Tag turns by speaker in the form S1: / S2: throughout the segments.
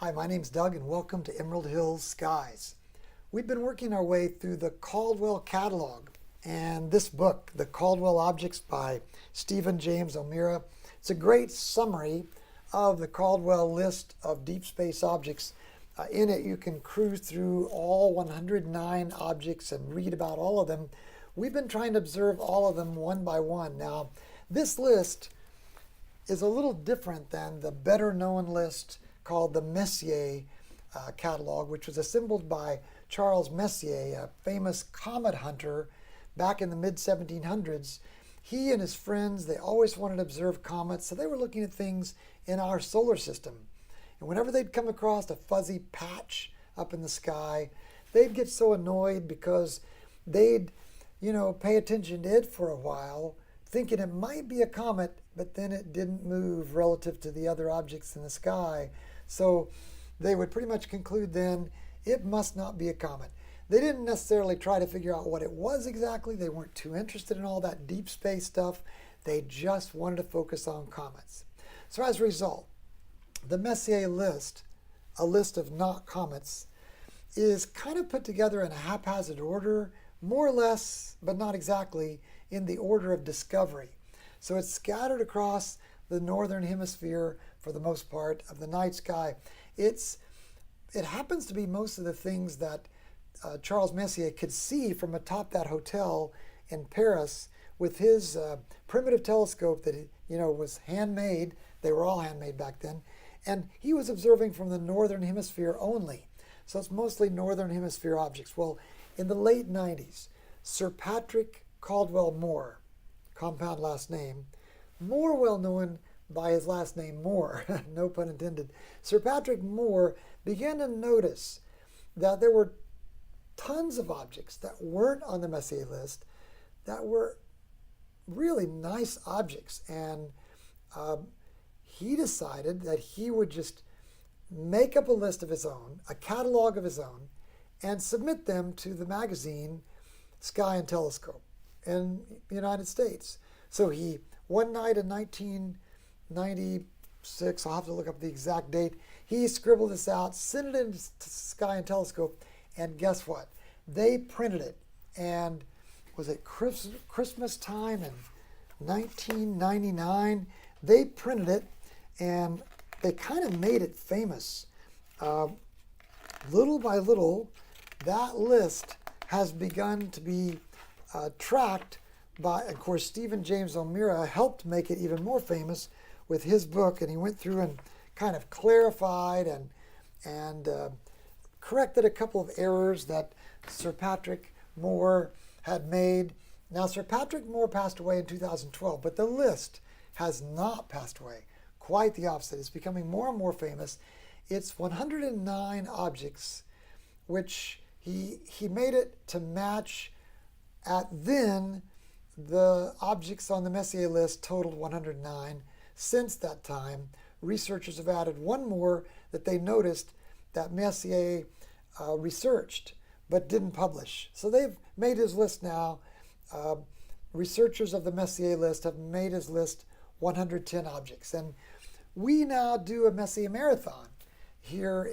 S1: Hi, my name's Doug and welcome to Emerald Hills Skies. We've been working our way through the Caldwell Catalogue and this book, The Caldwell Objects by Stephen James O'Meara. It's a great summary of the Caldwell list of deep space objects. In it you can cruise through all 109 objects and read about all of them. We've been trying to observe all of them one by one. Now, this list is a little different than the better known list called the Messier Catalogue, which was assembled by Charles Messier, a famous comet hunter back in the mid-1700s. He and his friends, they always wanted to observe comets, so they were looking at things in our solar system. And whenever they'd come across a fuzzy patch up in the sky, they'd get so annoyed because they'd, pay attention to it for a while, thinking it might be a comet, but then it didn't move relative to the other objects in the sky. So they would pretty much conclude then it must not be a comet. They didn't necessarily try to figure out what it was exactly. They weren't too interested in all that deep space stuff. They just wanted to focus on comets. So as a result, the Messier list, a list of not comets, is kind of put together in a haphazard order, more or less, but not exactly, in the order of discovery. So it's scattered across the northern hemisphere for the most part of the night sky. It happens to be most of the things that Charles Messier could see from atop that hotel in Paris with his primitive telescope that was handmade. They were all handmade back then. And he was observing from the northern hemisphere only. So it's mostly northern hemisphere objects. Well, in the late 90s, Sir Patrick Caldwell Moore, compound last name, more well known by his last name Moore, no pun intended, Sir Patrick Moore began to notice that there were tons of objects that weren't on the Messier list that were really nice objects. And he decided that he would just make up a list of his own, a catalog of his own, and submit them to the magazine Sky and Telescope in the United States. So he, one night in 1996, I'll have to look up the exact date, he scribbled this out, sent it into Sky and Telescope, and guess what? They printed it. And was it Christmas time in 1999? They printed it, and they kind of made it famous. Little by little, that list has begun to be tracked by, of course, Stephen James O'Meara helped make it even more famous with his book, and he went through and kind of clarified and corrected a couple of errors that Sir Patrick Moore had made. Now, Sir Patrick Moore passed away in 2012, but the list has not passed away. Quite the opposite. It's becoming more and more famous. It's 109 objects, which he made it to match at then the objects on the Messier list totaled 109. Since that time, researchers have added one more that they noticed that Messier researched but didn't publish. So they've made his list now. Researchers of the Messier list have made his list 110 objects. And we now do a Messier marathon here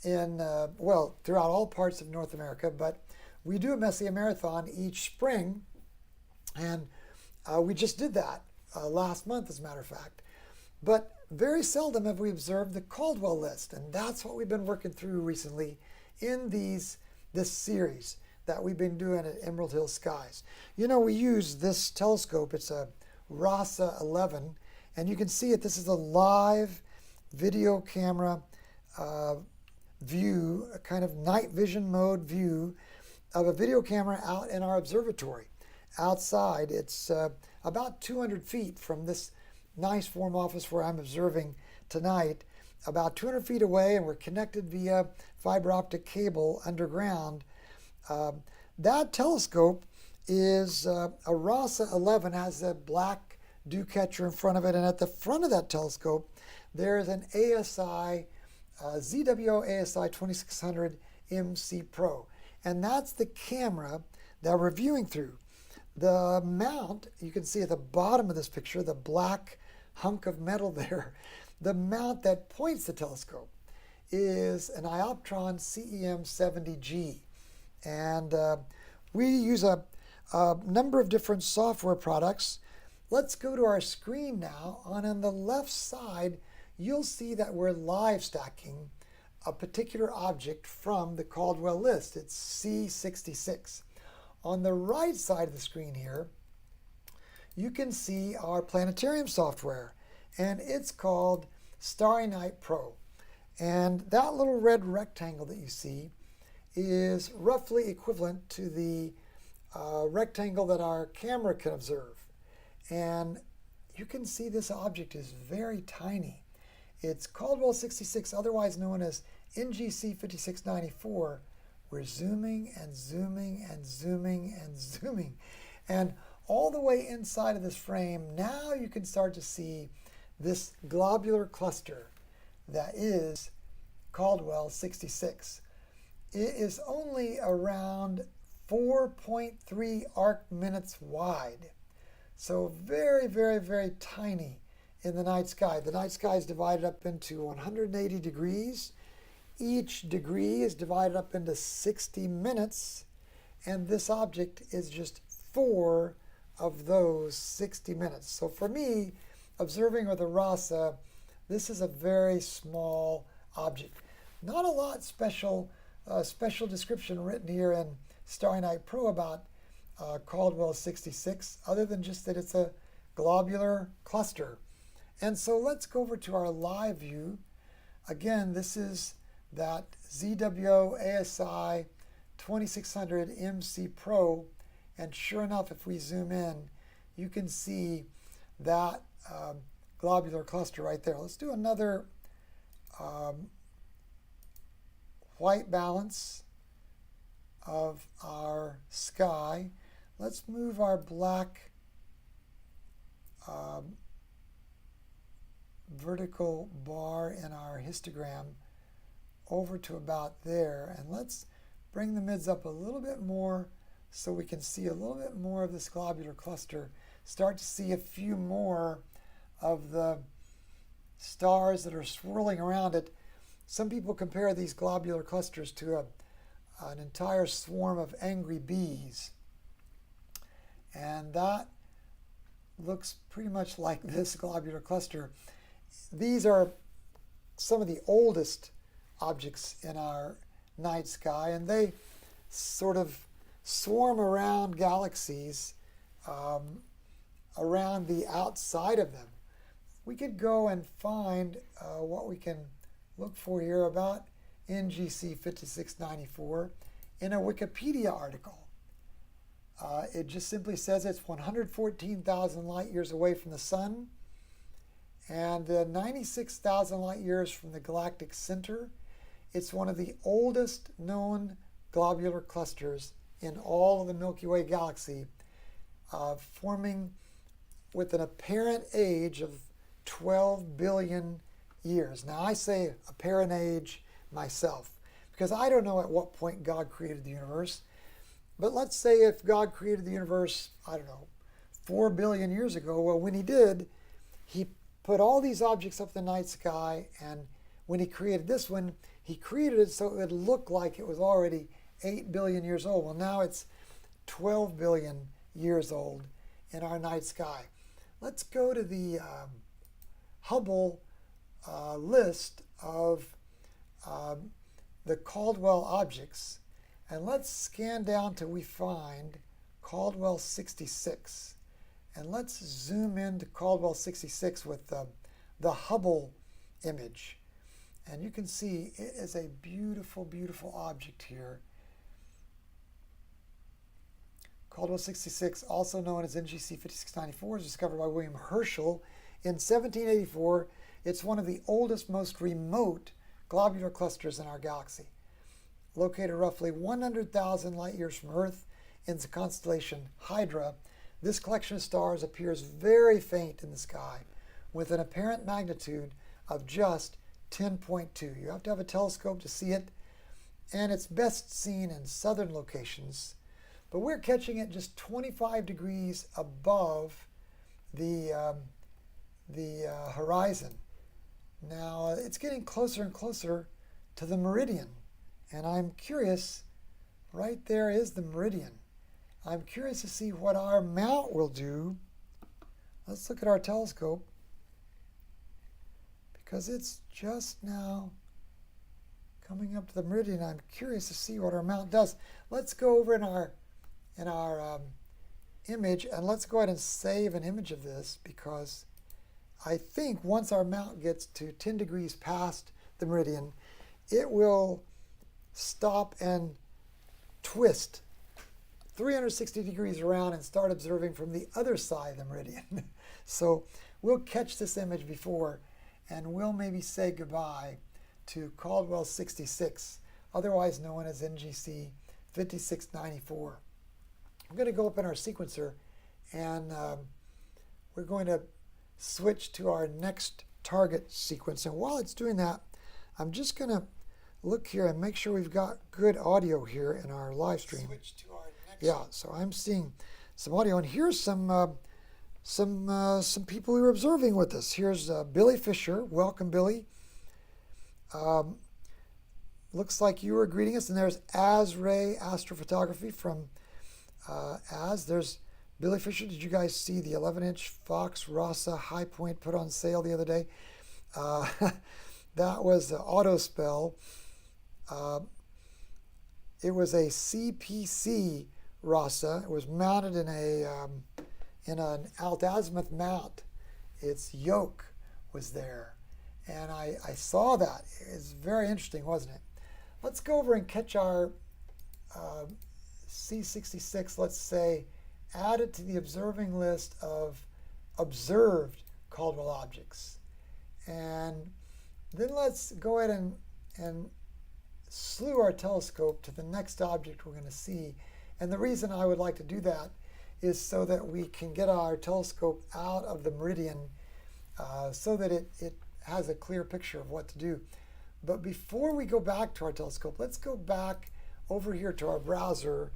S1: throughout all parts of North America, but we do a Messier marathon each spring, and we just did that last month, as a matter of fact. But very seldom have we observed the Caldwell list, and that's what we've been working through recently in this series that we've been doing at Emerald Hills Skies. We use this telescope. It's a RASA 11, and you can see it. This is a live video camera view, a kind of night vision mode view of a video camera out in our observatory. Outside, it's about 200 feet from this nice warm office where I'm observing tonight, about 200 feet away, and we're connected via fiber optic cable underground. That telescope is a RASA 11, has a black dew catcher in front of it, and at the front of that telescope there's an ASI, ZWO ASI 2600 MC Pro, and that's the camera that we're viewing through. The mount, you can see at the bottom of this picture, the black hunk of metal there, The mount that points the telescope is an Ioptron CEM70G. And we use a number of different software products. Let's go to our screen now. On the left side, you'll see that we're live stacking a particular object from the Caldwell list. It's C66. On the right side of the screen here, you can see our planetarium software, and it's called Starry Night Pro. And that little red rectangle that you see is roughly equivalent to the rectangle that our camera can observe. And you can see this object is very tiny. It's Caldwell 66, otherwise known as NGC 5694. We're zooming and zooming and zooming and zooming. And all the way inside of this frame, now you can start to see this globular cluster that is Caldwell 66. It is only around 4.3 arc minutes wide. So very, very, very tiny in the night sky. The night sky is divided up into 180 degrees. Each degree is divided up into 60 minutes, and this object is just 4 of those 60 minutes. So for me, observing with a RASA, this is a very small object. Not a lot special description written here in Starry Night Pro about Caldwell 66, other than just that it's a globular cluster. And so let's go over to our live view. Again, this is that ZWO ASI 2600 MC Pro, and sure enough, if we zoom in, you can see that globular cluster right there. Let's do another white balance of our sky. Let's move our black vertical bar in our histogram over to about there, and let's bring the mids up a little bit more so we can see a little bit more of this globular cluster, start to see a few more of the stars that are swirling around it. Some people compare these globular clusters to an entire swarm of angry bees, and that looks pretty much like this globular cluster. These are some of the oldest objects in our night sky, and they sort of swarm around galaxies around the outside of them. We could go and find what we can look for here about NGC 5694 in a Wikipedia article. It just simply says it's 114,000 light years away from the sun and 96,000 light years from the galactic center. It's one of the oldest known globular clusters in all of the Milky Way galaxy, forming with an apparent age of 12 billion years. Now I say apparent age myself because I don't know at what point God created the universe. But let's say if God created the universe, I don't know, 4 billion years ago, well, when he did, he put all these objects up in the night sky, and when he created this one, he created it so it would look like it was already 8 billion years old. Well, now it's 12 billion years old in our night sky. Let's go to the Hubble list of the Caldwell objects, and let's scan down till we find Caldwell 66. And let's zoom into Caldwell 66 with the Hubble image. And you can see it is a beautiful, beautiful object here. Caldwell 66, also known as NGC 5694, was discovered by William Herschel in 1784. It's one of the oldest, most remote globular clusters in our galaxy. Located roughly 100,000 light years from Earth in the constellation Hydra, this collection of stars appears very faint in the sky with an apparent magnitude of just 10.2. You have to have a telescope to see it, and it's best seen in southern locations. But we're catching it just 25 degrees above the horizon. Now it's getting closer and closer to the meridian, and I'm curious, right there is the meridian. I'm curious to see what our mount will do. Let's look at our telescope, because it's just now coming up to the meridian. I'm curious to see what our mount does. Let's go over in our image, and let's go ahead and save an image of this, because I think once our mount gets to 10 degrees past the meridian, it will stop and twist 360 degrees around and start observing from the other side of the meridian. So we'll catch this image before, and we'll maybe say goodbye to Caldwell 66, otherwise known as NGC 5694. I'm going to go up in our sequencer, and we're going to switch to our next target sequence. And while it's doing that, I'm just going to look here and make sure we've got good audio here in our live stream.
S2: Switch to our next.
S1: Yeah, so I'm seeing some audio, and here's some people who are observing with us. Here's Billy Fisher. Welcome, Billy. Looks like you were greeting us, and there's Ray Astrophotography from Az. There's Billy Fisher. Did you guys see the 11-inch Fox Rasa High Point put on sale the other day? That was Auto Spell. It was a CPC Rasa. It was mounted in an altazimuth mount. Its yoke was there, and I saw that. It's very interesting, wasn't it? Let's go over and catch our C66. Let's say add it to the observing list of observed Caldwell objects, and then let's go ahead and slew our telescope to the next object we're going to see. And the reason I would like to do that is so that we can get our telescope out of the meridian so that it has a clear picture of what to do. But before we go back to our telescope, let's go back over here to our browser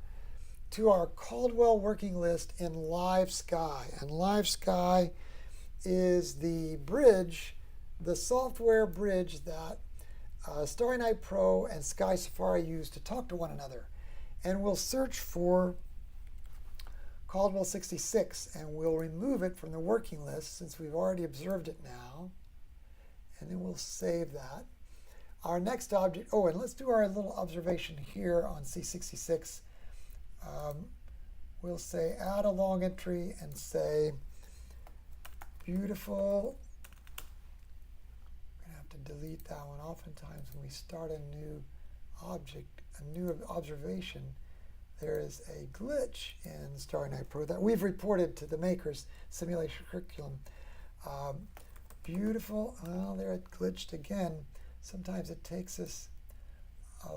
S1: to our Caldwell working list in Live Sky. And Live Sky is the bridge, the software bridge that Starry Night Pro and Sky Safari use to talk to one another. And we'll search for Caldwell 66, and we'll remove it from the working list since we've already observed it now. And then we'll save that. Our next object, oh, and let's do our little observation here on C66. We'll say add a long entry and say beautiful. I'm going to have to delete that one. Oftentimes when we start a new object, a new observation, there is a glitch in Starry Night Pro that we've reported to the makers, simulation curriculum. Beautiful. Well, there it glitched again. Sometimes it takes us a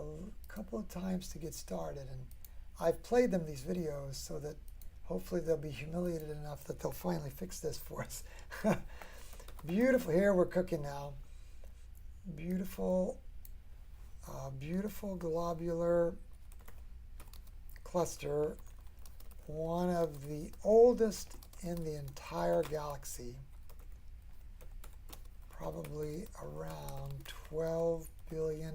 S1: couple of times to get started, and I've played them these videos so that hopefully they'll be humiliated enough that they'll finally fix this for us. Beautiful. Here we're cooking now. Beautiful, beautiful globular cluster, one of the oldest in the entire galaxy, probably around 12 billion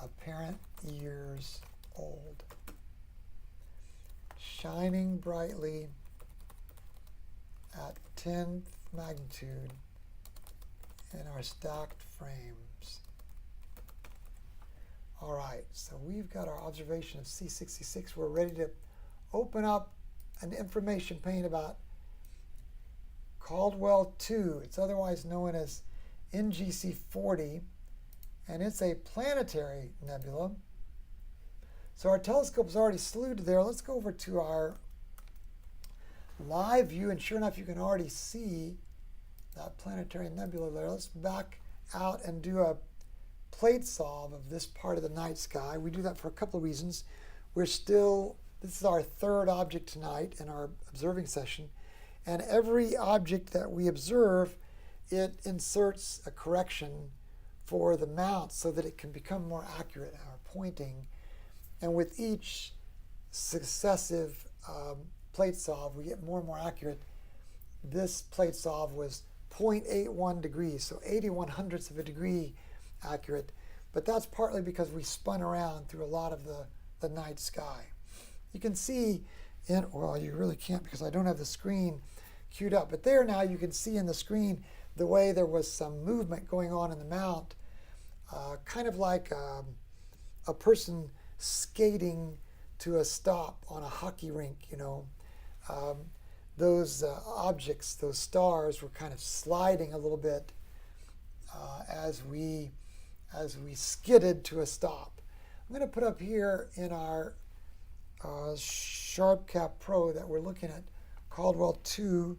S1: apparent years old, shining brightly at 10th magnitude in our stacked frames. All right, so we've got our observation of C66. We're ready to open up an information pane about Caldwell 2. It's otherwise known as NGC 40, and it's a planetary nebula. So our telescope's already slewed there. Let's go over to our live view, and sure enough, you can already see that planetary nebula there. Let's back out and do a plate solve of this part of the night sky. We do that for a couple of reasons. This is our third object tonight in our observing session, and every object that we observe, it inserts a correction for the mount so that it can become more accurate in our pointing. And with each successive plate solve, we get more and more accurate. This plate solve was 0.81 degrees, so 81 hundredths of a degree accurate. But that's partly because we spun around through a lot of the night sky. You can see well, you really can't because I don't have the screen queued up. But there now you can see in the screen the way there was some movement going on in the mount, kind of like a person skating to a stop on a hockey rink, you know. Those objects, those stars, were kind of sliding a little bit as we skidded to a stop. I'm going to put up here in our SharpCap Pro that we're looking at, Caldwell 2.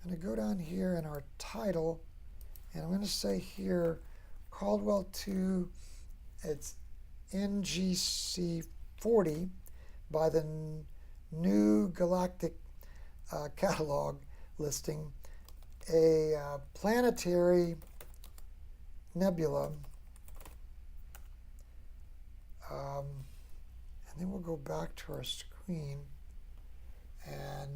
S1: I'm going to go down here in our title, and I'm going to say here, Caldwell 2, it's NGC 40 by the New Galactic Catalogue listing, a Planetary Nebula. And then we'll go back to our screen, and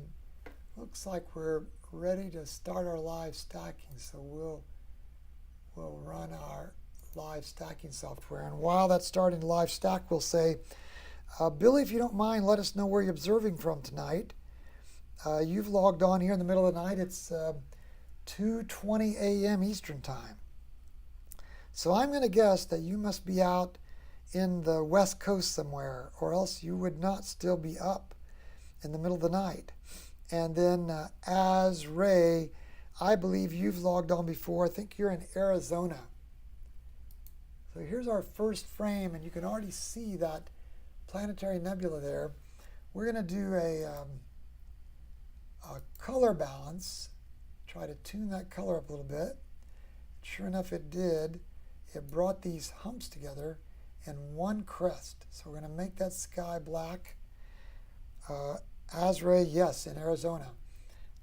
S1: looks like we're ready to start our live stacking. So we'll run our live stacking software, and while that's starting to live stack, we'll say, Billy, if you don't mind, let us know where you're observing from tonight. You've logged on here in the middle of the night. It's 2:20 a.m. Eastern Time. So I'm going to guess that you must be out in the West Coast somewhere, or else you would not still be up in the middle of the night. And then as Ray, I believe you've logged on before. I think you're in Arizona. So here's our first frame, and you can already see that planetary nebula there. We're going to do a color balance, try to tune that color up a little bit. Sure enough, it did. It brought these humps together in one crest. So we're going to make that sky black. Azray, yes, in Arizona.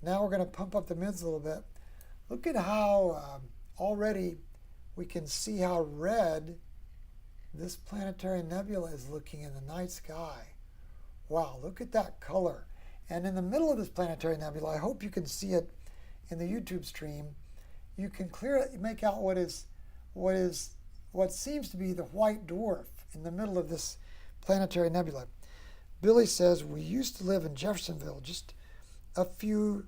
S1: Now we're going to pump up the mids a little bit. Look at how already we can see how red this planetary nebula is looking in the night sky. Wow, look at that color. And in the middle of this planetary nebula, I hope you can see it in the YouTube stream. You can clearly make out what seems to be the white dwarf in the middle of this planetary nebula. Billy says, we used to live in Jeffersonville, just a few,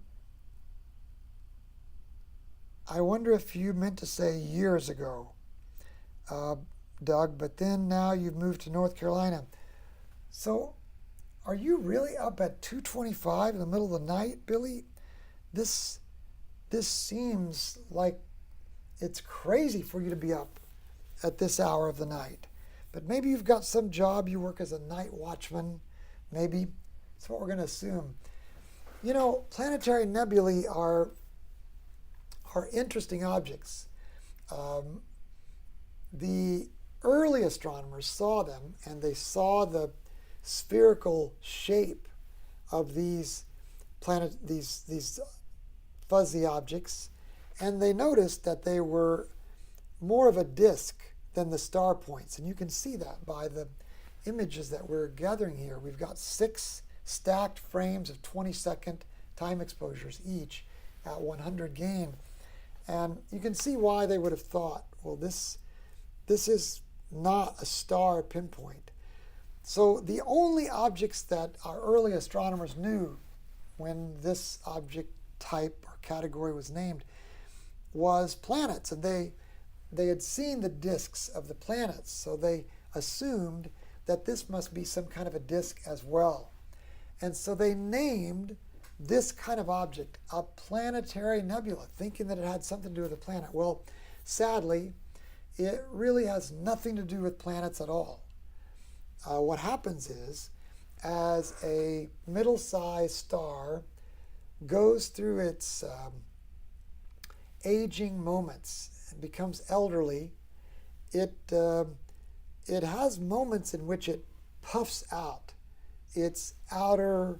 S1: I wonder if you meant to say years ago, Doug, but then now you've moved to North Carolina. So are you really up at 2:25 in the middle of the night, Billy? This seems like it's crazy for you to be up at this hour of the night. But maybe you've got some job, you work as a night watchman, maybe. That's what we're going to assume. You know, planetary nebulae are interesting objects. The early astronomers saw them, and they saw the spherical shape of these fuzzy objects, and they noticed that they were more of a disk than the star points. And you can see that by the images that we're gathering here. We've got 6 stacked frames of 20-second time exposures each at 100 gain. And you can see why they would have thought, well, this is not a star pinpoint. So the only objects that our early astronomers knew when this object type or category was named was planets. And they had seen the disks of the planets, so they assumed that this must be some kind of a disk as well. And so they named this kind of object a planetary nebula, thinking that it had something to do with a planet. Well, sadly, it really has nothing to do with planets at all. What happens is, as a middle-sized star goes through its aging moments and becomes elderly, it has moments in which it puffs out its outer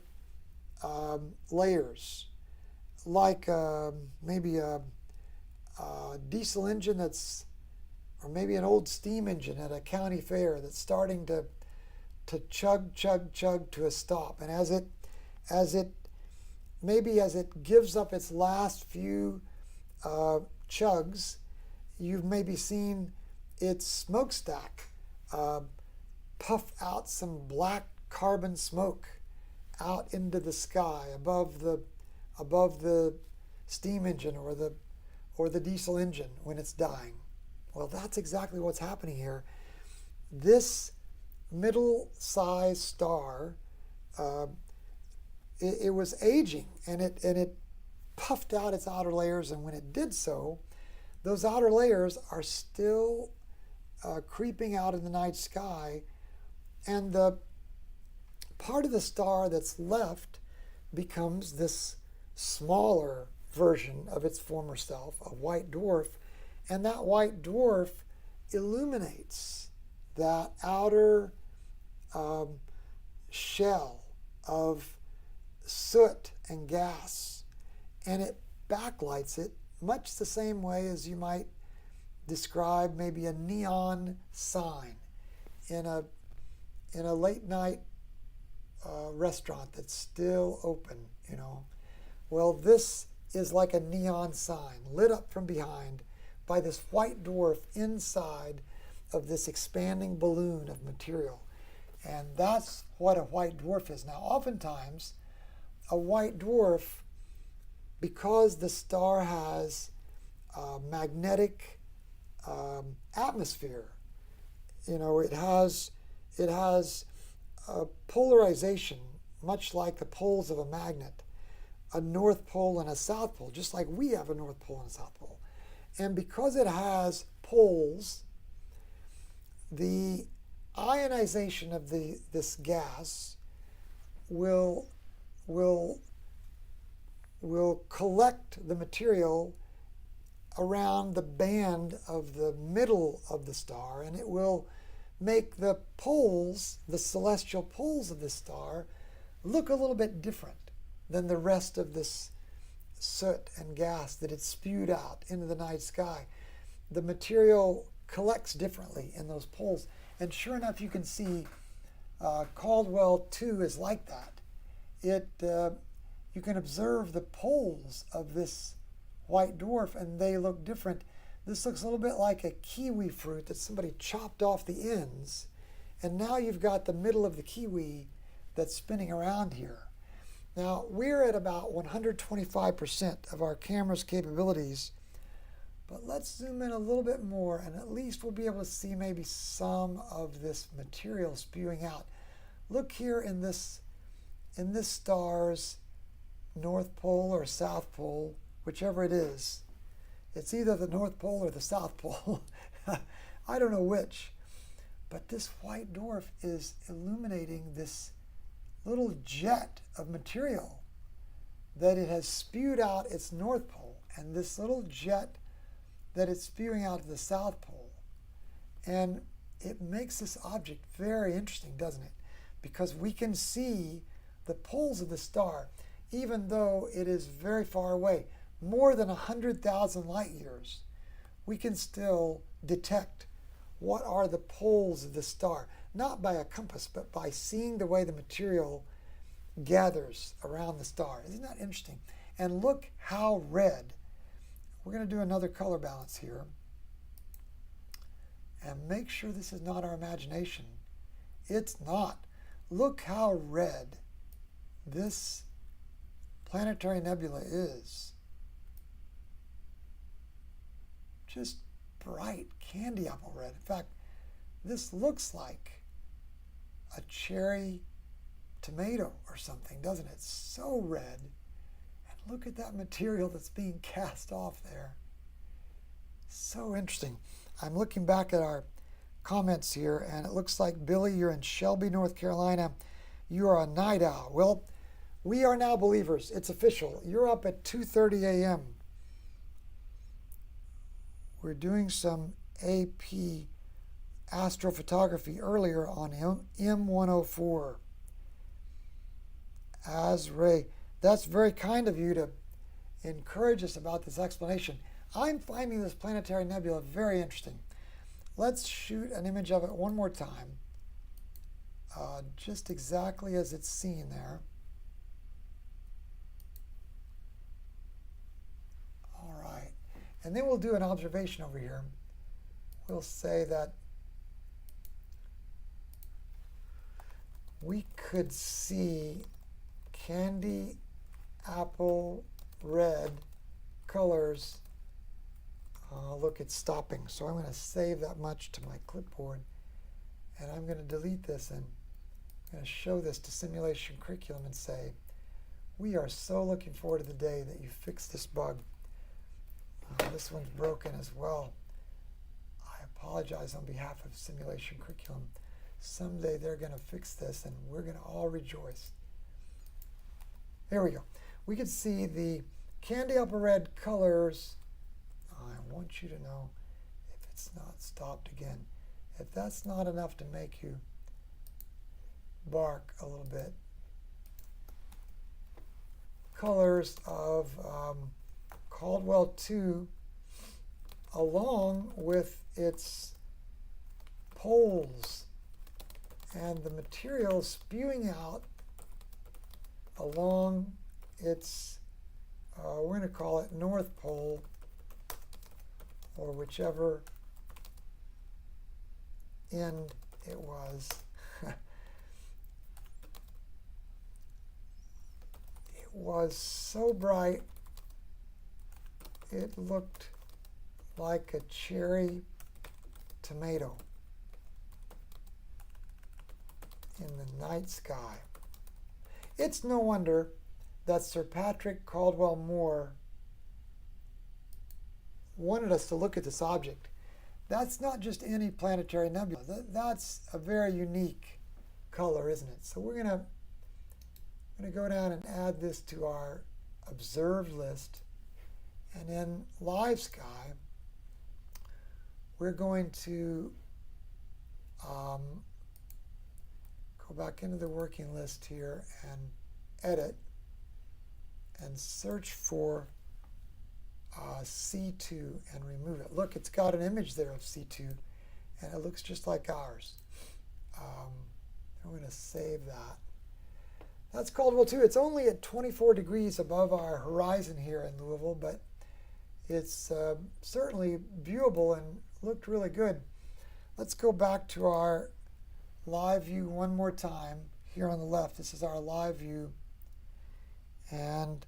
S1: layers, like maybe a diesel engine or maybe an old steam engine at a county fair that's starting to chug to a stop. And as it gives up its last few chugs, you've maybe seen its smokestack puff out some black carbon smoke out into the sky above the steam engine or the diesel engine when it's dying. Well, that's exactly what's happening here. This middle-sized star, it was aging, and it puffed out its outer layers, and when it did so, those outer layers are still creeping out in the night sky, and the part of the star that's left becomes this smaller version of its former self, a white dwarf, and that white dwarf illuminates that outer shell of soot and gas, and it backlights it much the same way as you might describe maybe a neon sign in a late night restaurant that's still open, you know. Well, this is like a neon sign lit up from behind by this white dwarf inside of this expanding balloon of material. And that's what a white dwarf is. Now, oftentimes, a white dwarf, because the star has a magnetic atmosphere, you know, it has a polarization, much like the poles of a magnet, a north pole and a south pole, just like we have a north pole and a south pole. And because it has poles, the ionization of this gas will collect the material around the band of the middle of the star, and it will make the poles, the celestial poles of the star, look a little bit different than the rest of this soot and gas that it spewed out into the night sky. The material collects differently in those poles. And sure enough, you can see Caldwell 2 is like that. You can observe the poles of this white dwarf, and they look different. This looks a little bit like a kiwi fruit that somebody chopped off the ends, and now you've got the middle of the kiwi that's spinning around here. Now, we're at about 125% of our camera's capabilities, but let's zoom in a little bit more, and at least we'll be able to see maybe some of this material spewing out. Look here in this star's North Pole or South Pole, whichever it is. It's either the North Pole or the South Pole. I don't know which. But this white dwarf is illuminating this little jet of material that it has spewed out its North Pole, and this little jet that it's spewing out of the South Pole. And it makes this object very interesting, doesn't it? Because we can see the poles of the star, even though it is very far away, more than 100,000 light years, we can still detect what are the poles of the star, not by a compass, but by seeing the way the material gathers around the star. Isn't that interesting? And look how red. We're going to do another color balance here. And make sure this is not our imagination. It's not. Look how red this planetary nebula is. Just bright candy apple red. In fact, this looks like a cherry tomato or something, doesn't it? It's so red. And look at that material that's being cast off there. So interesting. I'm looking back at our comments here, and it looks like, Billy, you're in Shelby, North Carolina. You are a night owl. Well, we are now believers. It's official. You're up at 2:30 a.m. We're doing some AP astrophotography earlier on M104. Ray, that's very kind of you to encourage us about this explanation. I'm finding this planetary nebula very interesting. Let's shoot an image of it one more time, just exactly as it's seen there. All right. And then we'll do an observation over here. We'll say that we could see candy apple red colors. Look, it's stopping. So I'm going to save that much to my clipboard. And I'm going to delete this and I'm going to show this to Simulation Curriculum and say, we are so looking forward to the day that you fix this bug. This one's broken as well. I apologize on behalf of Simulation Curriculum. Someday they're going to fix this and we're going to all rejoice. There we go. We can see the candy apple red colors. I want you to know if it's not stopped again. If that's not enough to make you bark a little bit. Colors of Caldwell 2 along with its poles and the material spewing out along its, we're going to call it North Pole, or whichever end it was. It was so bright it looked like a cherry tomato in the night sky. It's no wonder that Sir Patrick Caldwell Moore wanted us to look at this object. That's not just any planetary nebula. That's a very unique color, isn't it? So we're going to go down and add this to our observed list. And in live sky, we're going to go back into the working list here and edit and search for C2 and remove it. Look, it's got an image there of C2 and it looks just like ours. I'm going to save that. That's Caldwell 2. It's only at 24 degrees above our horizon here in Louisville, but it's certainly viewable and looked really good. Let's go back to our live view one more time here on the left. This is our live view. And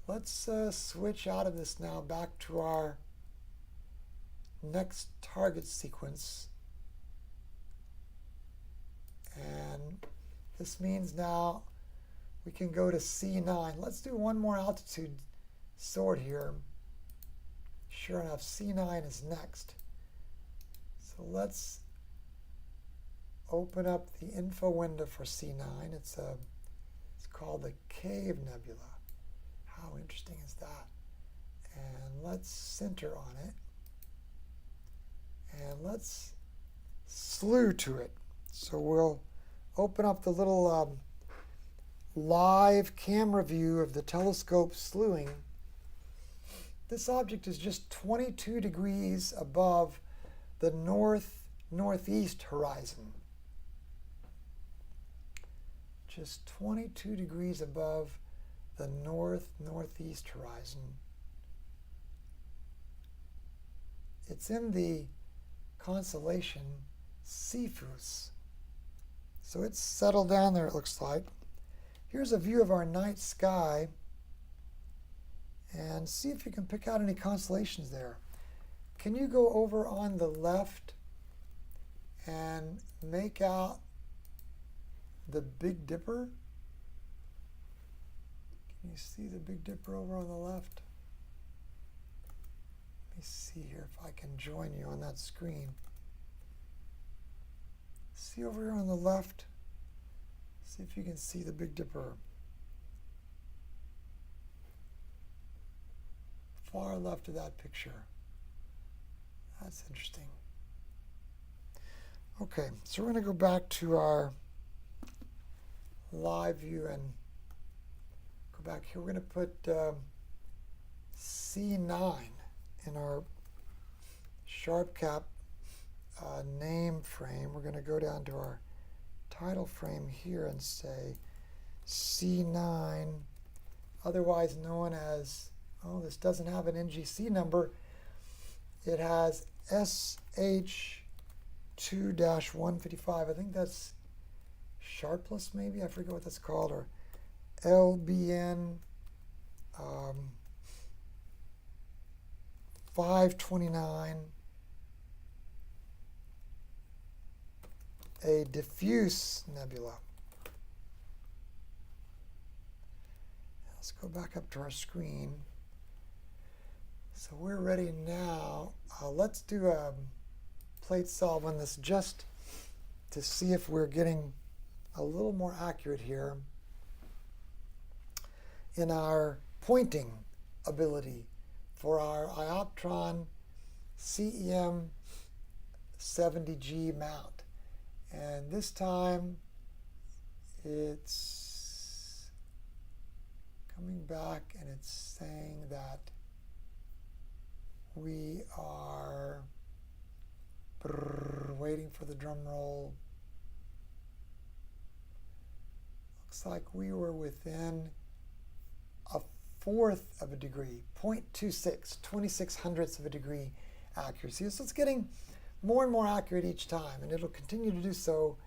S1: let's switch out of this now back to our next target sequence. And this means now we can go to C9. Let's do one more altitude sort here. Sure enough, C9 is next. So let's open up the info window for C9. It's called the Cave Nebula. How interesting is that? And let's center on it. And let's slew to it. So we'll open up the little live camera view of the telescope slewing. This object is just 22 degrees above the northeast horizon. Just 22 degrees above the northeast horizon. It's in the constellation Cepheus. So it's settled down there, it looks like. Here's a view of our night sky. And see if you can pick out any constellations there. Can you go over on the left and make out the Big Dipper? Can you see the Big Dipper over on the left? Let me see here if I can join you on that screen. See over here on the left? See if you can see the Big Dipper. Far left of that picture. That's interesting. Okay, so we're going to go back to our live view and go back here. We're going to put C9 in our sharp cap name frame. We're going to go down to our title frame here and say C9, otherwise known as oh, this doesn't have an NGC number. It has SH2-155. I think that's sharpless, maybe. I forget what that's called. Or LBN 529. A diffuse nebula. Let's go back up to our screen. So we're ready now. Let's do a plate solve on this just to see if we're getting a little more accurate here in our pointing ability for our Ioptron CEM 70G mount. And this time it's coming back and it's saying that we are waiting for the drum roll. Looks like we were within a fourth of a degree, 0.26, 26 hundredths of a degree accuracy. So it's getting more and more accurate each time, and it'll continue to do so.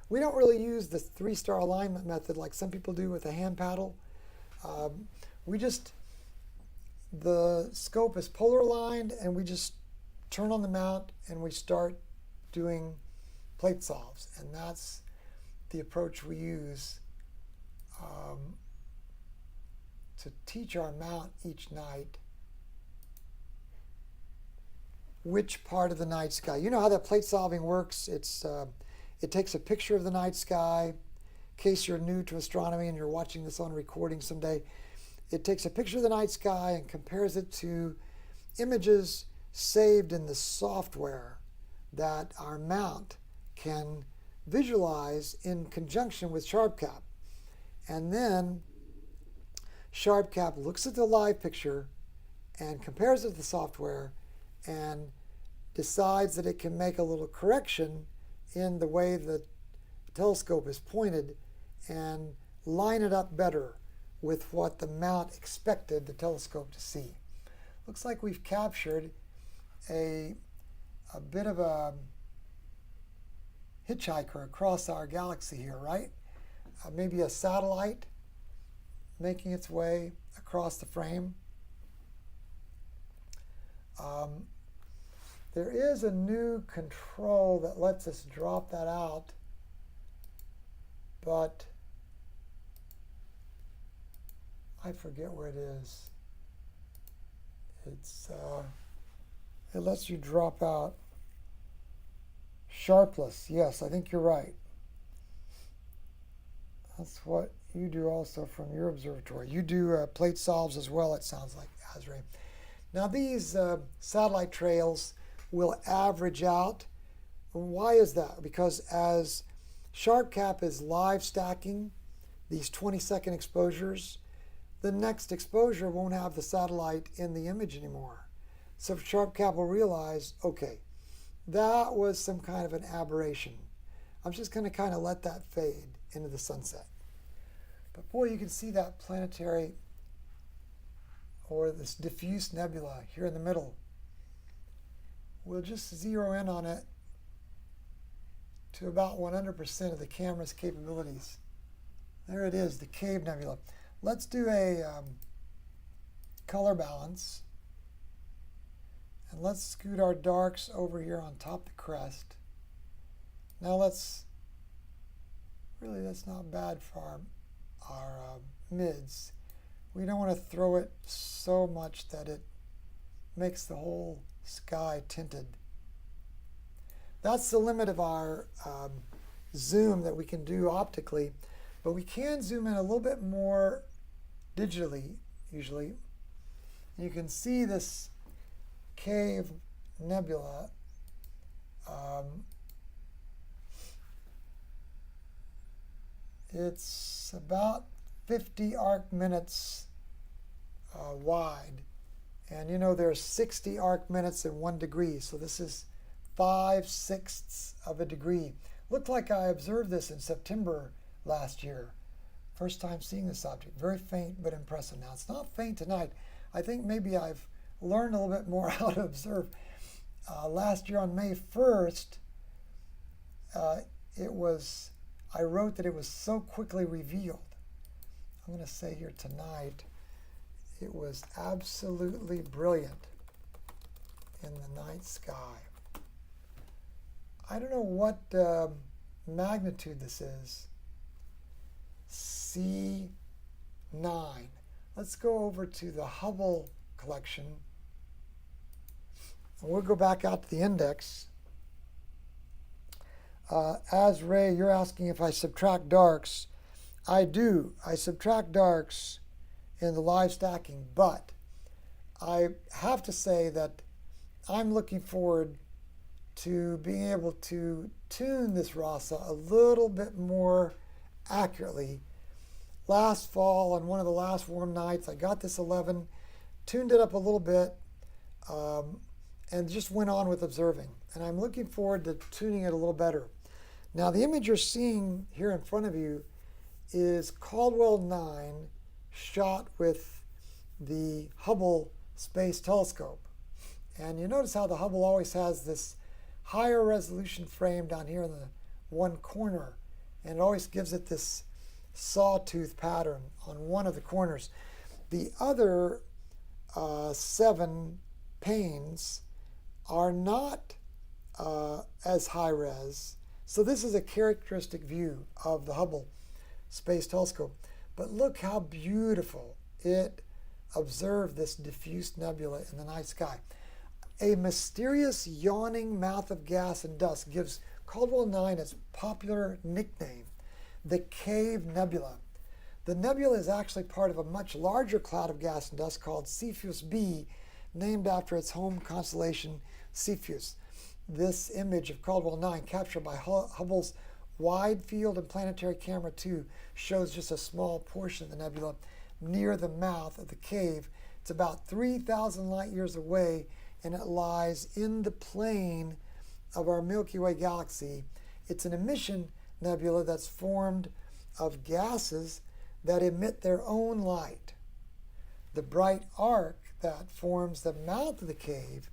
S1: We don't really use the 3-star alignment method like some people do with a hand paddle. The scope is polar aligned, and we just turn on the mount and we start doing plate solves, and that's the approach we use to teach our mount each night which part of the night sky. You know how that plate solving works. It takes a picture of the night sky. In case you're new to astronomy and you're watching this on recording someday, it takes a picture of the night sky and compares it to images saved in the software that our mount can visualize in conjunction with SharpCap. And then SharpCap looks at the live picture and compares it to the software and decides that it can make a little correction in the way the telescope is pointed and line it up better with what the mount expected the telescope to see. Looks like we've captured a bit of a hitchhiker across our galaxy here, right? Maybe a satellite making its way across the frame. There is a new control that lets us drop that out, but I forget where it is. It lets you drop out sharpless. Yes, I think you're right. That's what you do also from your observatory. You do plate solves as well, it sounds like, Azrae. Now these satellite trails will average out. Why is that? Because as SharpCap is live stacking these 20-second exposures, the next exposure won't have the satellite in the image anymore. So SharpCap will realize, okay, that was some kind of an aberration. I'm just going to kind of let that fade into the sunset. But boy, you can see that planetary, or this diffuse nebula here in the middle. We'll just zero in on it to about 100% of the camera's capabilities. There it is, the Cave Nebula. Let's do a color balance. And let's scoot our darks over here on top of the crest. Now that's not bad for our mids. We don't want to throw it so much that it makes the whole sky tinted. That's the limit of our zoom that we can do optically, but we can zoom in a little bit more digitally, usually. You can see this Cave Nebula. It's about 50 arc minutes wide. And you know there's 60 arc minutes in 1 degree, so this is 5/6 of a degree. Looked like I observed this in September last year First time seeing this object. Very faint but impressive. Now, it's not faint tonight. I think maybe I've learned a little bit more how to observe. Last year on May 1st, I wrote that it was so quickly revealed. I'm going to say here tonight, it was absolutely brilliant in the night sky. I don't know what magnitude this is. C9. Let's go over to the Hubble collection. And we'll go back out to the index. As Ray, you're asking if I subtract darks. I do. I subtract darks in the live stacking, but I have to say that I'm looking forward to being able to tune this RASA a little bit more accurately. Last fall, on one of the last warm nights, I got this 11, tuned it up a little bit, and just went on with observing. And I'm looking forward to tuning it a little better. Now, the image you're seeing here in front of you is Caldwell 9 shot with the Hubble Space Telescope. And you notice how the Hubble always has this higher resolution frame down here in the one corner, and it always gives it this sawtooth pattern on one of the corners. The other 7 panes are not as high res, so this is a characteristic view of the Hubble Space Telescope. But look how beautiful it observed this diffuse nebula in the night sky. A mysterious yawning mouth of gas and dust gives Caldwell 9 its popular nickname, the Cave Nebula. The nebula is actually part of a much larger cloud of gas and dust called Cepheus b, named after its home constellation Cepheus. This image of Caldwell 9, captured by Hubble's Wide Field and Planetary Camera 2, shows just a small portion of the nebula near the mouth of the cave. It's about 3,000 light years away, and it lies in the plane of our Milky Way galaxy. It's an emission nebula that's formed of gases that emit their own light. The bright arc that forms the mouth of the cave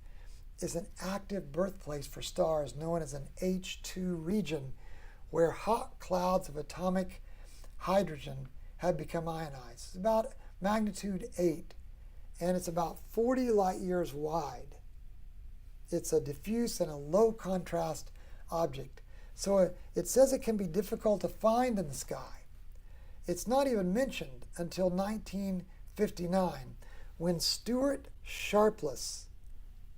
S1: is an active birthplace for stars known as an H2 region, where hot clouds of atomic hydrogen have become ionized. It's about magnitude 8, and it's about 40 light years wide. It's a diffuse and a low contrast object. So it says it can be difficult to find in the sky. It's not even mentioned until 1959, when Stuart Sharpless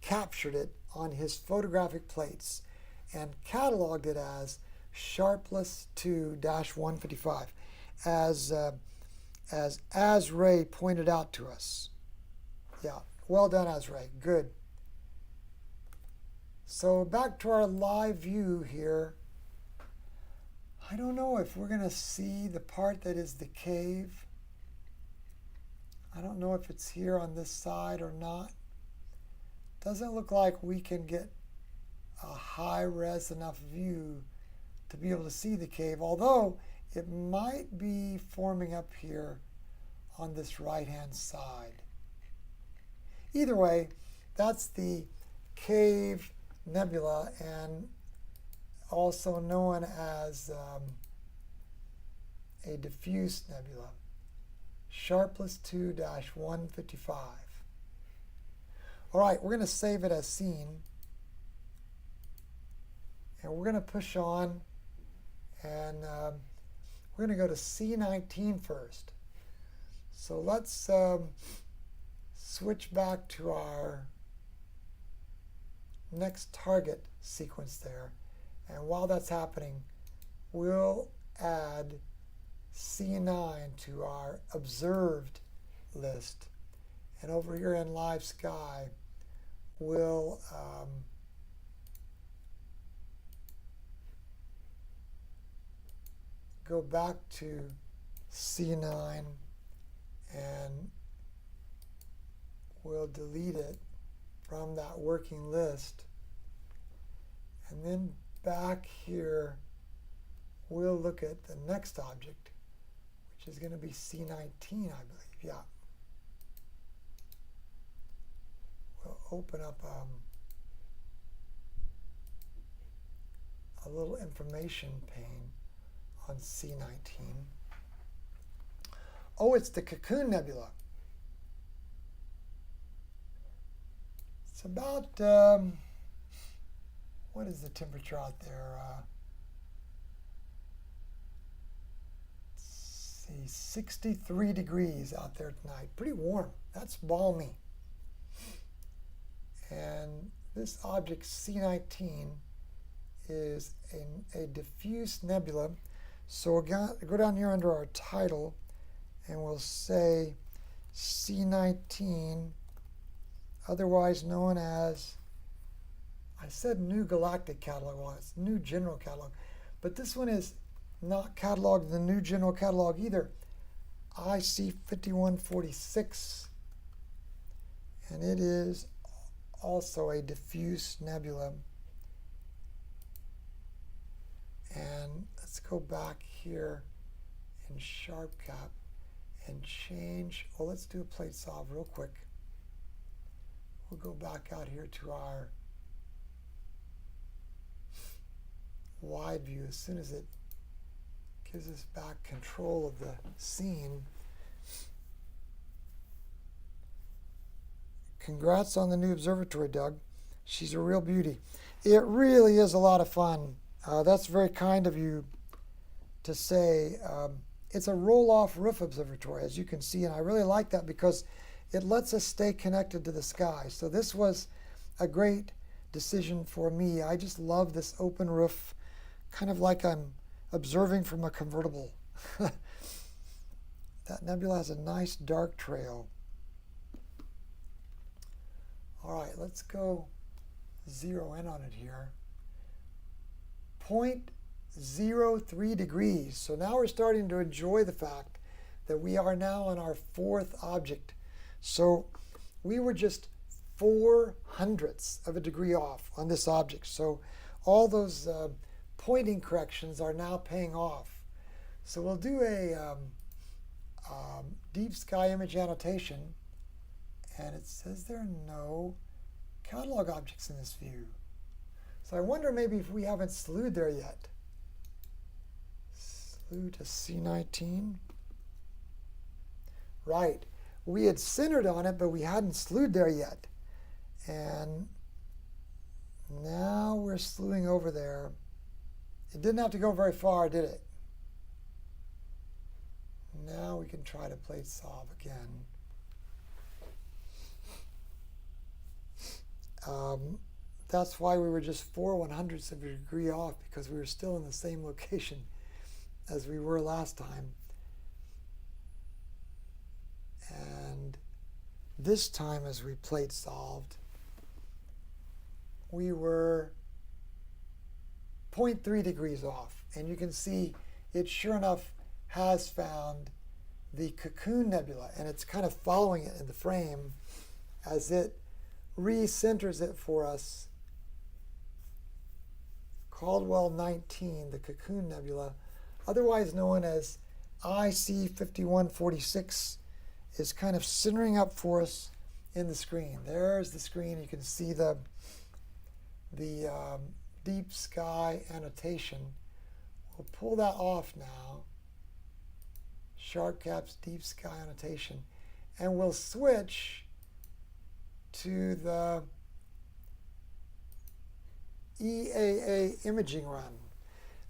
S1: captured it on his photographic plates and cataloged it as Sharpless 2-155, as Ray pointed out to us. Yeah, well done, Azray. Good. So back to our live view here. I don't know if we're going to see the part that is the cave. I don't know if it's here on this side or not. Doesn't look like we can get a high-res enough view to be able to see the cave, although it might be forming up here on this right-hand side. Either way, that's the Cave Nebula, and also known as a diffuse nebula, Sharpless 2-155. All right, we're going to save it as seen, and we're going to push on, and we're going to go to C19 first. So let's switch back to our next target sequence there, and while that's happening, we'll add C9 to our observed list. And over here in Live Sky, we'll go back to C9 and we'll delete it from that working list. And then back here, we'll look at the next object, which is going to be C19, I believe. Yeah. We'll open up a little information pane on C19. Oh, it's the Cocoon Nebula. It's about, what is the temperature out there? Let's see, 63 degrees out there tonight. Pretty warm. That's balmy. And this object, C19, is a diffuse nebula. So we'll go down here under our title, and we'll say C19, otherwise known as, I said New Galactic Catalogue, well, it's New General Catalogue, but this one is not cataloged in the New General Catalogue either. IC 5146, and it is also a diffuse nebula. And let's go back here in SharpCap and change, well, let's do a plate solve real quick. We'll go back out here to our wide view as soon as it gives us back control of the scene. Congrats on the new observatory, Doug. She's a real beauty. It really is a lot of fun. That's very kind of you to say. It's a roll-off roof observatory, as you can see, and I really like that because it lets us stay connected to the sky. So this was a great decision for me. I just love this open roof, kind of like I'm observing from a convertible. That nebula has a nice dark trail. All right, let's go zero in on it here. 0.03 degrees. So now we're starting to enjoy the fact that we are now on our fourth object. So we were just 0.04 of a degree off on this object. So all those pointing corrections are now paying off. So we'll do a deep sky image annotation, and it says there are no catalog objects in this view. So I wonder maybe if we haven't slewed there yet. Slew to C19. Right. We had centered on it, but we hadn't slewed there yet. And now we're slewing over there. It didn't have to go very far, did it? Now we can try to plate solve again. That's why we were just 4/100ths of a degree off, because we were still in the same location as we were last time. And this time, as we plate solved, we were 0.3 degrees off. And you can see it sure enough has found the Cocoon Nebula, and it's kind of following it in the frame as it recenters it for us. Caldwell 19, the Cocoon Nebula, otherwise known as IC 5146, is kind of centering up for us in the screen. There's the screen. You can see the deep sky annotation. We'll pull that off now. SharpCap's deep sky annotation. And we'll switch to the EAA imaging run.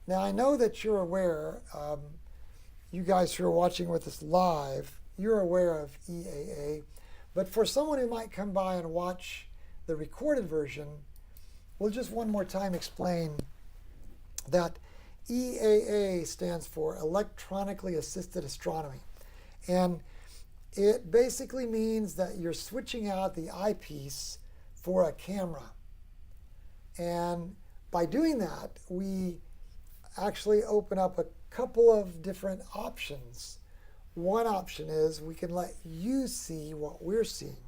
S1: Now I know that you're aware, you guys who are watching with us live, you're aware of EAA, but for someone who might come by and watch the recorded version, we'll just one more time explain that EAA stands for Electronically-Assisted Astronomy. And it basically means that you're switching out the eyepiece for a camera. And by doing that, we actually open up a couple of different options. One option is we can let you see what we're seeing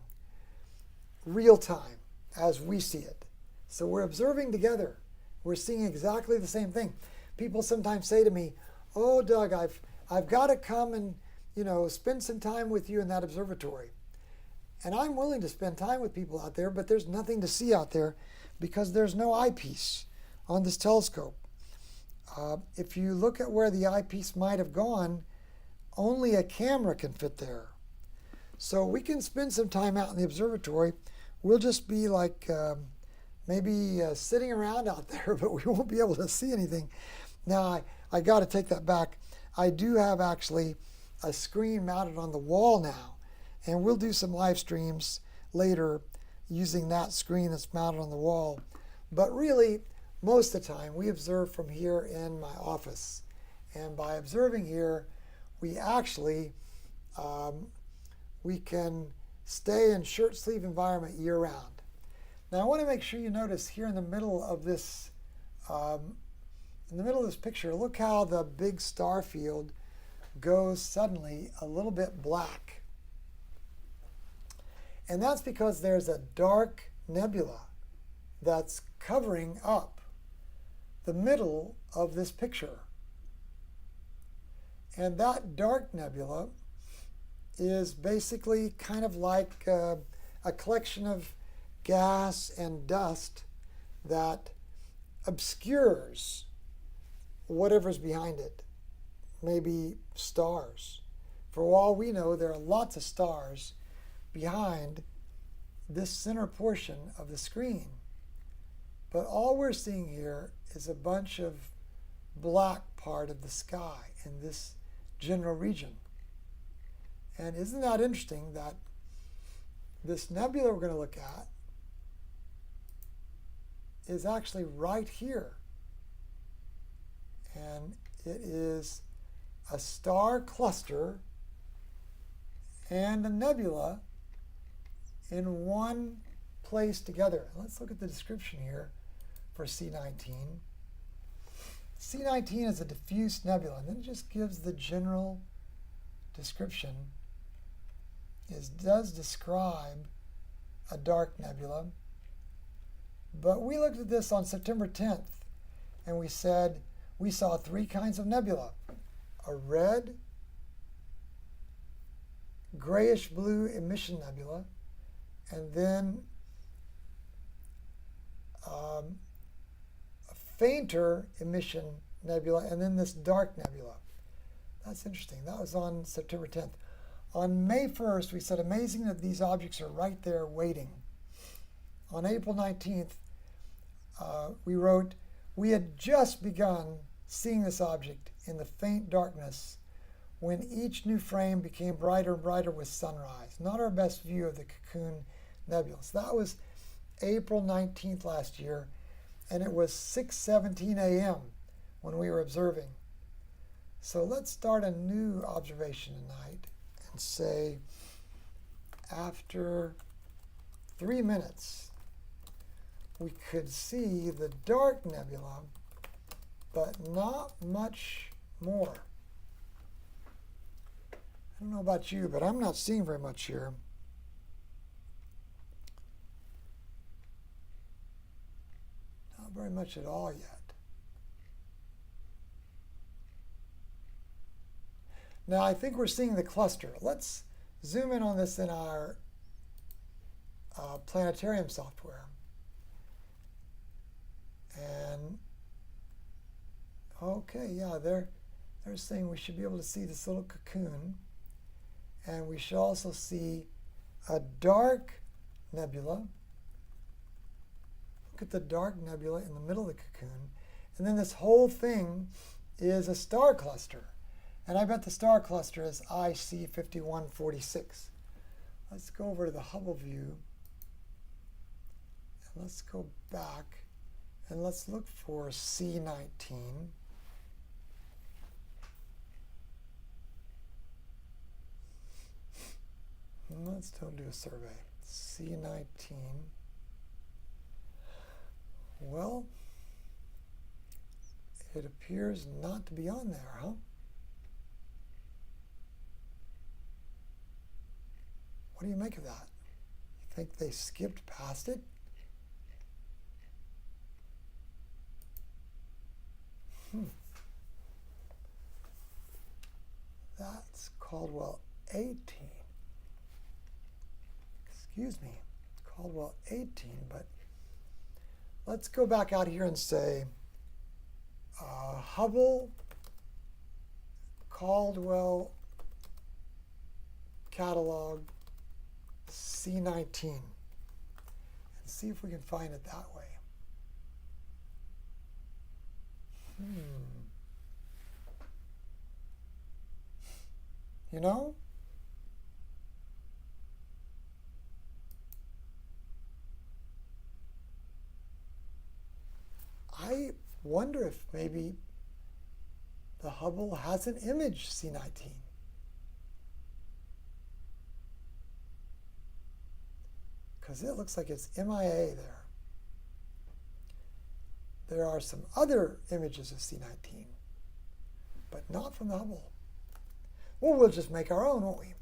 S1: real time as we see it. So we're observing together. We're seeing exactly the same thing. People sometimes say to me, "Oh, Doug, I've got to come and, spend some time with you in that observatory. And I'm willing to spend time with people out there, but there's nothing to see out there because there's no eyepiece on this telescope. If you look at where the eyepiece might have gone, only a camera can fit there. So we can spend some time out in the observatory. We'll just be like maybe sitting around out there, but we won't be able to see anything. Now, I got to take that back. I do have actually a screen mounted on the wall now, and we'll do some live streams later using that screen that's mounted on the wall. But really, most of the time, we observe from here in my office. And by observing here, we actually, we can stay in shirt sleeve environment year round. Now I want to make sure you notice here in the middle of this, picture, look how the big star field goes suddenly a little bit black. And that's because there's a dark nebula that's covering up the middle of this picture. And that dark nebula is basically kind of like a collection of gas and dust that obscures whatever's behind it, maybe stars. For all we know, there are lots of stars behind this center portion of the screen. But all we're seeing here is a bunch of black part of the sky in this general region. And isn't that interesting that this nebula we're going to look at is actually right here. And it is a star cluster and a nebula in one place together. Let's look at the description here for C19. C19 is a diffuse nebula, and then it just gives the general description. It does describe a dark nebula, but we looked at this on September 10th, and we said we saw three kinds of nebula: a red, grayish blue emission nebula, and then a fainter emission nebula, and then this dark nebula. That's interesting. That was on September 10th. On May 1st, we said, amazing that these objects are right there waiting. On April 19th, we wrote, we had just begun seeing this object in the faint darkness when each new frame became brighter and brighter with sunrise. Not our best view of the Cocoon Nebula. So that was April 19th last year, and it was 6:17 a.m. when we were observing. So let's start a new observation tonight and say after 3 minutes we could see the dark nebula, but not much more. I don't know about you, but I'm not seeing very much here. Not very much at all yet. Now I think we're seeing the cluster. Let's zoom in on this in our planetarium software. And okay, yeah, they're saying we should be able to see this little cocoon, and we should also see a dark nebula. Look at the dark nebula in the middle of the cocoon, and then this whole thing is a star cluster. And I bet the star cluster is IC 5146. Let's go over to the Hubble view, and let's go back, and let's look for C19. And let's don't do a survey. C19. Well, it appears not to be on there, huh? What do you make of that? You think they skipped past it? That's Caldwell 18. Excuse me, Caldwell 18, but let's go back out here and say Hubble, Caldwell, Catalogue, C19, and see if we can find it that way. You know, I wonder if maybe the Hubble has an image C19. Because it looks like it's MIA there. There are some other images of C19, but not from the Hubble. Well, we'll just make our own, won't we?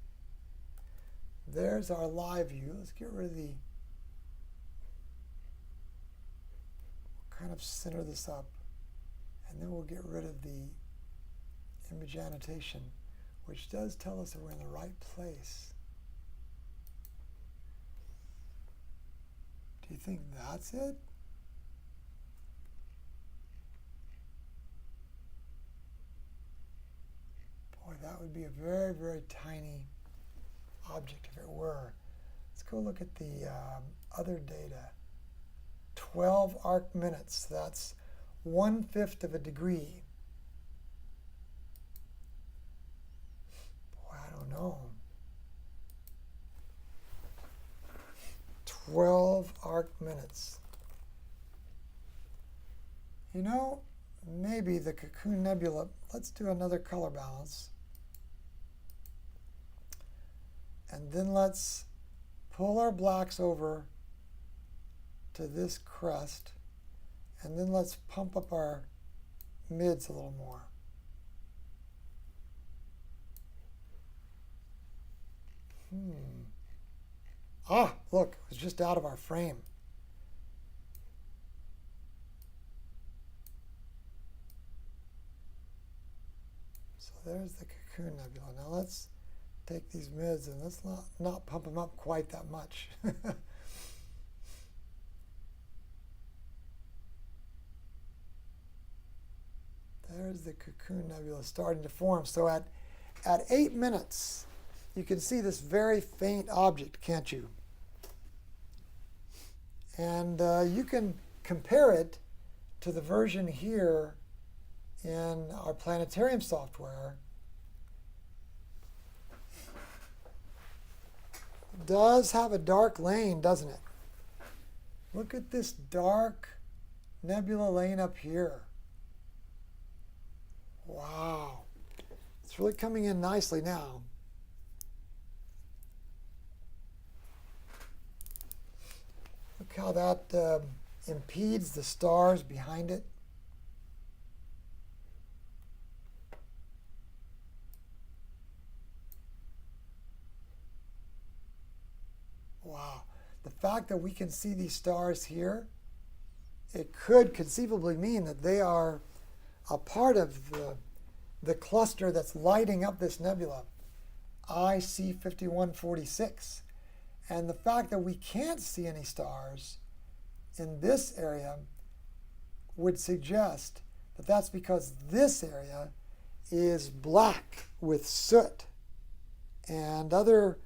S1: There's our live view. Let's get rid of the... We'll kind of center this up, and then we'll get rid of the image annotation, which does tell us that we're in the right place. Do you think that's it? Boy, that would be a very, very tiny object if it were. Let's go look at the other data. 12 arc minutes. That's 1/5 of a degree. Boy, I don't know. 12 arc minutes. You know, maybe the Cocoon Nebula, let's do another color balance. And then let's pull our blacks over to this crest. And then let's pump up our mids a little more. Ah, look, it was just out of our frame. So there's the Cocoon Nebula. Now let's take these mids and let's not pump them up quite that much. There's the Cocoon Nebula starting to form. So at 8 minutes, you can see this very faint object, can't you? And you can compare it to the version here in our planetarium software. It does have a dark lane, doesn't it? Look at this dark nebula lane up here. Wow. It's really coming in nicely now. Look how that impedes the stars behind it. Wow. The fact that we can see these stars here, it could conceivably mean that they are a part of the cluster that's lighting up this nebula, IC 5146. And the fact that we can't see any stars in this area would suggest that that's because this area is black with soot and other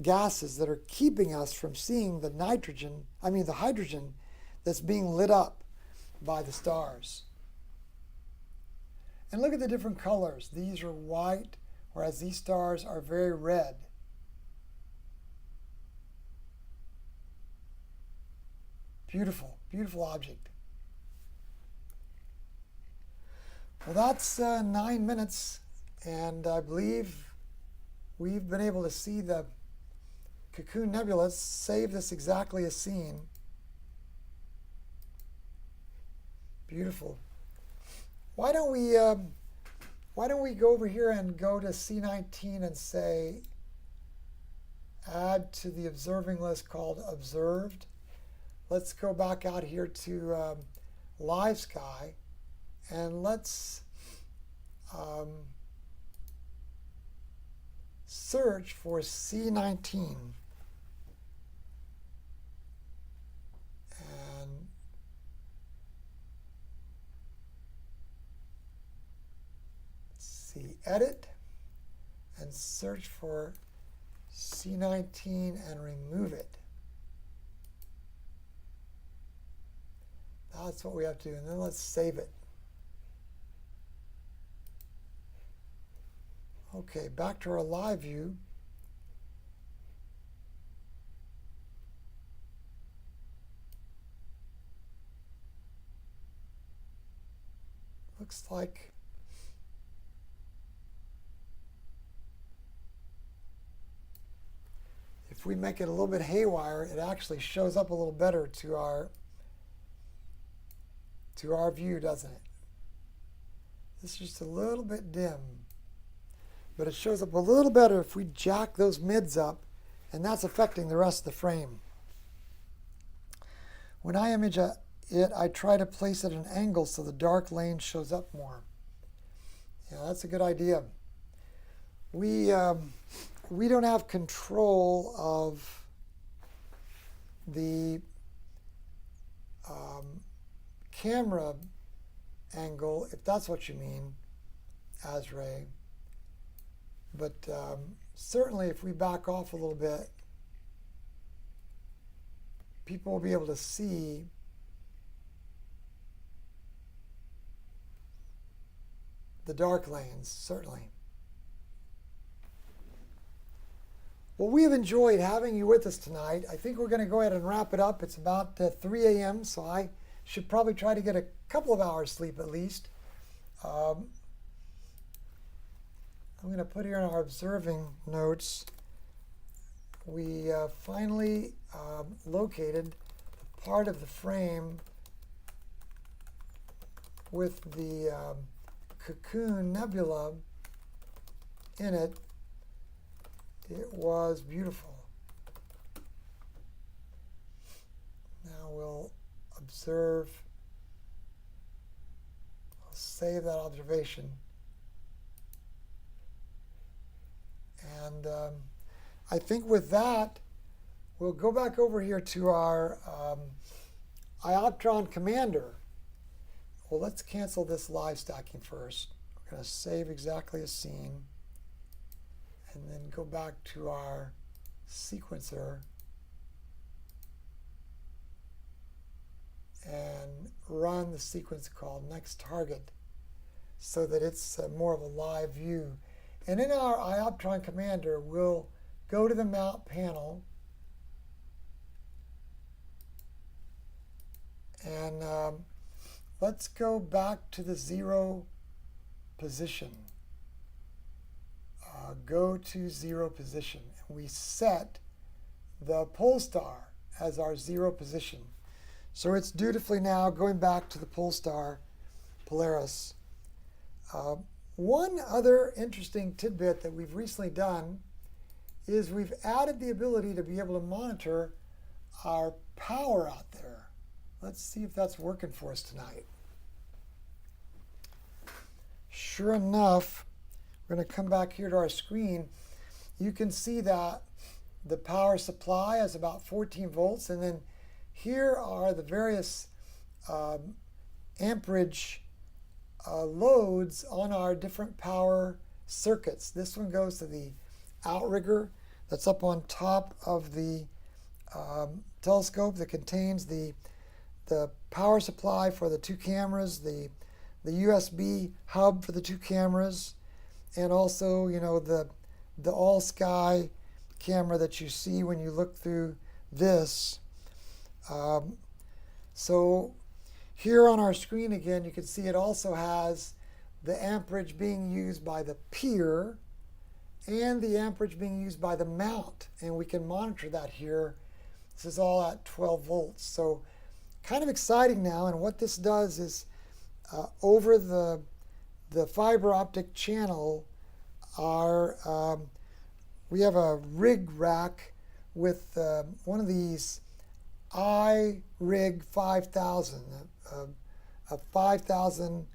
S1: gases that are keeping us from seeing the hydrogen that's being lit up by the stars. And look at the different colors. These are white, whereas these stars are very red. Beautiful, beautiful object. Well, that's 9 minutes, and I believe we've been able to see the Cocoon Nebula. Let's save this exactly as seen. Beautiful. Why don't we go over here and go to C19 and say add to the observing list called observed. Let's go back out here to live sky, and let's search for C19. And see, edit, and search for C19 and remove it. That's what we have to do, and then let's save it. Okay, back to our live view. Looks like if we make it a little bit haywire, it actually shows up a little better to our view, doesn't it? This is just a little bit dim, but it shows up a little better if we jack those mids up, and that's affecting the rest of the frame. When I image it, I try to place it at an angle so the dark lane shows up more. Yeah, that's a good idea. We don't have control of the camera angle, if that's what you mean, Azray. But certainly if we back off a little bit, people will be able to see the dark lanes, certainly. Well, we have enjoyed having you with us tonight. I think we're going to go ahead and wrap it up. It's about 3 a.m., so I should probably try to get a couple of hours sleep at least. I'm going to put here in our observing notes, we finally located the part of the frame with the Cocoon Nebula in it. It was beautiful. Now we'll observe. I'll save that observation. And I think with that, we'll go back over here to our Ioptron Commander. Well, let's cancel this live stacking first. We're going to save exactly a scene, and then go back to our sequencer and run the sequence called Next Target so that it's more of a live view. And in our Ioptron Commander, we'll go to the Mount panel and let's go back to the 0 position. Go to 0 position. And we set the pole star as our 0 position. So it's dutifully now going back to the pole star Polaris. One other interesting tidbit that we've recently done is we've added the ability to be able to monitor our power out there. Let's see if that's working for us tonight. Sure enough, we're going to come back here to our screen. You can see that the power supply is about 14 volts, and then here are the various amperage loads on our different power circuits. This one goes to the outrigger that's up on top of the telescope that contains the power supply for the 2 cameras, the USB hub for the 2 cameras, and also, you know, the all sky camera that you see when you look through this. So here on our screen again, you can see it also has the amperage being used by the pier and the amperage being used by the mount, and we can monitor that here. This is all at 12 volts. So kind of exciting now, and what this does is over the fiber optic channel, we have a rig rack with one of these iRig 5000, a 5000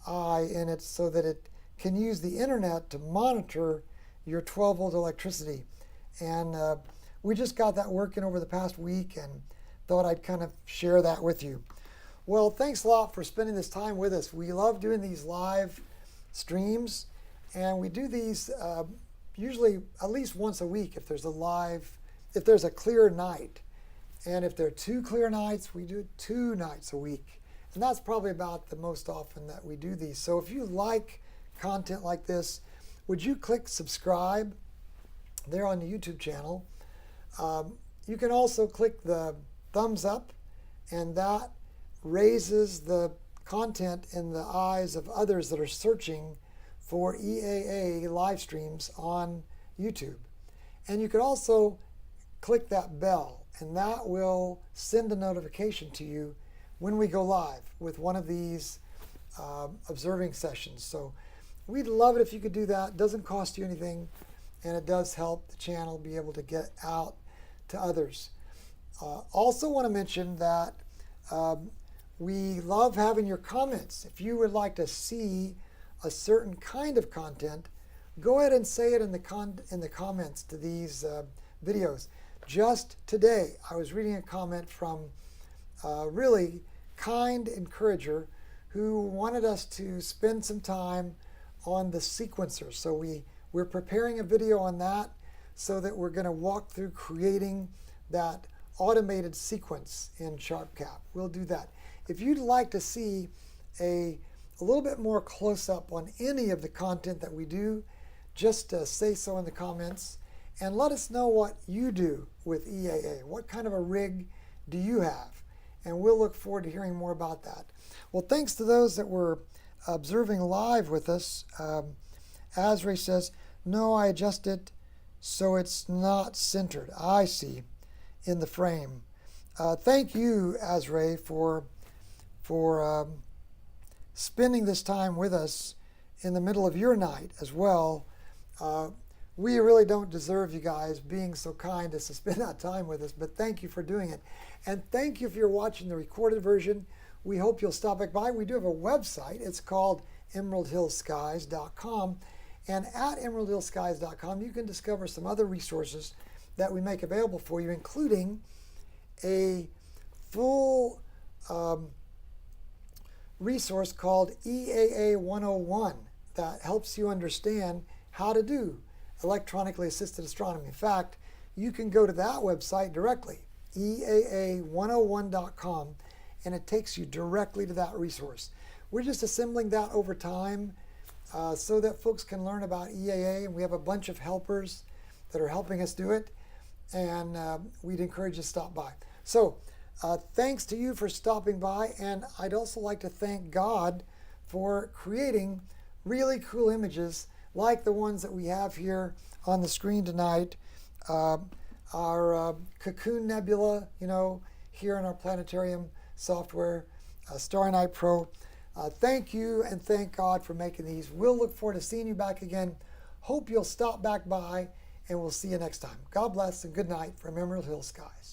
S1: I in it, so that it can use the internet to monitor your 12-volt electricity. And we just got that working over the past week and thought I'd kind of share that with you. Well, thanks a lot for spending this time with us. We love doing these live streams, and we do these usually at least once a week if there's a clear night. And if there are 2 clear nights, we do 2 nights a week. And that's probably about the most often that we do these. So if you like content like this, would you click subscribe there on the YouTube channel? You can also click the thumbs up, and that raises the content in the eyes of others that are searching for EAA live streams on YouTube. And you could also click that bell, and that will send a notification to you when we go live with one of these observing sessions. So we'd love it if you could do that. It doesn't cost you anything, and it does help the channel be able to get out to others. Also want to mention that we love having your comments. If you would like to see a certain kind of content, go ahead and say it in the comments to these videos. Just today, I was reading a comment from a really kind encourager who wanted us to spend some time on the sequencer. So we're preparing a video on that so that we're going to walk through creating that automated sequence in SharpCap. We'll do that. If you'd like to see a little bit more close-up on any of the content that we do, just say so in the comments and let us know what you do with EAA. What kind of a rig do you have? And we'll look forward to hearing more about that. Well, thanks to those that were observing live with us. Azray says, no, I adjust it so it's not centered. I see in the frame. Thank you, Azray, for spending this time with us in the middle of your night as well. We really don't deserve you guys being so kind as to spend that time with us, but thank you for doing it. And thank you if you're watching the recorded version. We hope you'll stop back by. We do have a website. It's called emeraldhillskies.com. And at emeraldhillskies.com, you can discover some other resources that we make available for you, including a full resource called EAA 101 that helps you understand how to do electronically assisted astronomy. In fact, you can go to that website directly, EAA101.com, and it takes you directly to that resource. We're just assembling that over time so that folks can learn about EAA, and we have a bunch of helpers that are helping us do it, and we'd encourage you to stop by. So thanks to you for stopping by, and I'd also like to thank God for creating really cool images like the ones that we have here on the screen tonight. Our Cocoon Nebula, here in our planetarium software, Starry Night Pro. Thank you and thank God for making these. We'll look forward to seeing you back again. Hope you'll stop back by, and we'll see you next time. God bless and good night from Emerald Hill Skies.